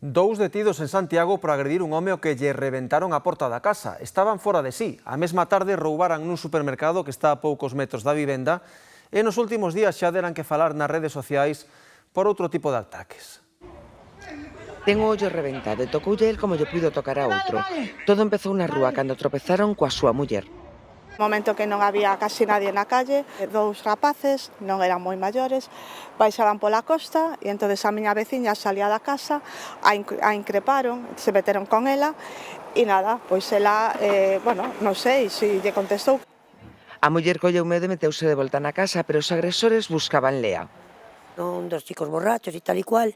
Dous detidos en Santiago por agredir un home ao que lle reventaron a porta da casa. Estaban fora de sí. A mesma tarde roubaran nun supermercado que está a poucos metros da vivenda e nos últimos días xa deran que falar nas redes sociais por outro tipo de ataques. Ten o ollo reventado e tocoulle el como lle puido tocar a outro. Todo empezou na rúa cando tropezaron coa súa muller. Momento que non había casi nadie na calle, dous rapaces, non eran moi maiores, baixaban pola costa e entonces a miña veciña salía da casa, a increparon, se meteron con ela e nada, pois ela, non sei se lle contestou. A muller colleu medo e meteuse de volta na casa, pero os agresores buscaban lea. Son dos chicos borrachos e tal e cual,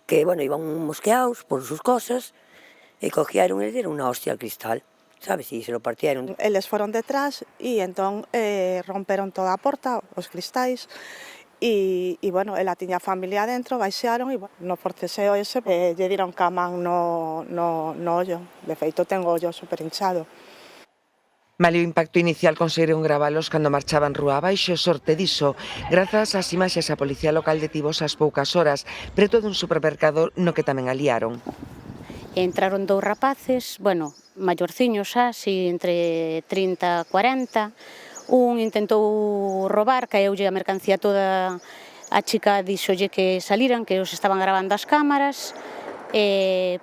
que, iban mosqueados por sus cosas e cogieron e dieron unha hostia al cristal. Sabes, e se lo partieron. Eles foron detrás e entón romperon toda a porta, os cristais, e ela tiña familia dentro, baixaron e no forceseo ese lle dieron ca man no ollo. De feito, ten o ollo super hinchado. Malia o impacto inicial conseguiron gravalos cando marchaban rúa abaixo, sorte diso. Grazas ás imaxes a Policía Local detivos ás poucas horas, preto dun supermercado no que tamén aliaron. Entraron dous rapaces, maiorciños xa, así entre 30 e 40. Un intentou roubar, caeulle a mercancía toda. A chica díxolle que saliran, que os estaban gravando as cámaras.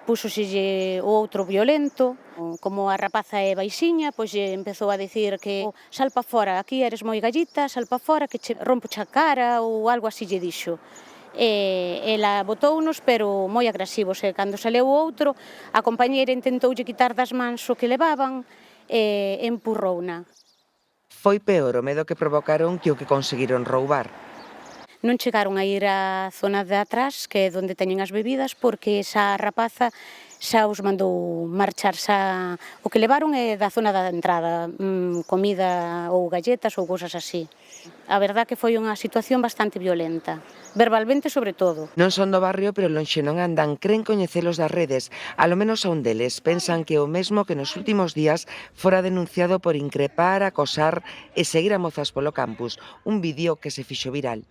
Púxoselle o outro violento. Como a rapaza é baixiña, pois lle empezou a dicir que sal pa fora, aquí eres moi gallita, sal pa fora, que che rompo xa cara, ou algo así lle dixo. Ela botounos, pero moi agresivos, e cando saleu o outro, a compañeira intentoulle quitar das mans o que levaban e empurrouna. Foi peor o medo que provocaron que o que conseguiron roubar. Non chegaron a ir á zona de atrás, que é onde teñen as bebidas, porque esa rapaza xa os mandou marchar, xa o que levaron é da zona da entrada, comida ou galletas ou cousas así. A verdad que foi unha situación bastante violenta, verbalmente sobre todo. Non son do barrio, pero lonxe non andan, cren coñecelos das redes. Alo menos a un deles pensan que o mesmo que nos últimos días fora denunciado por increpar, acosar e seguir a mozas polo campus, un vídeo que se fixo viral.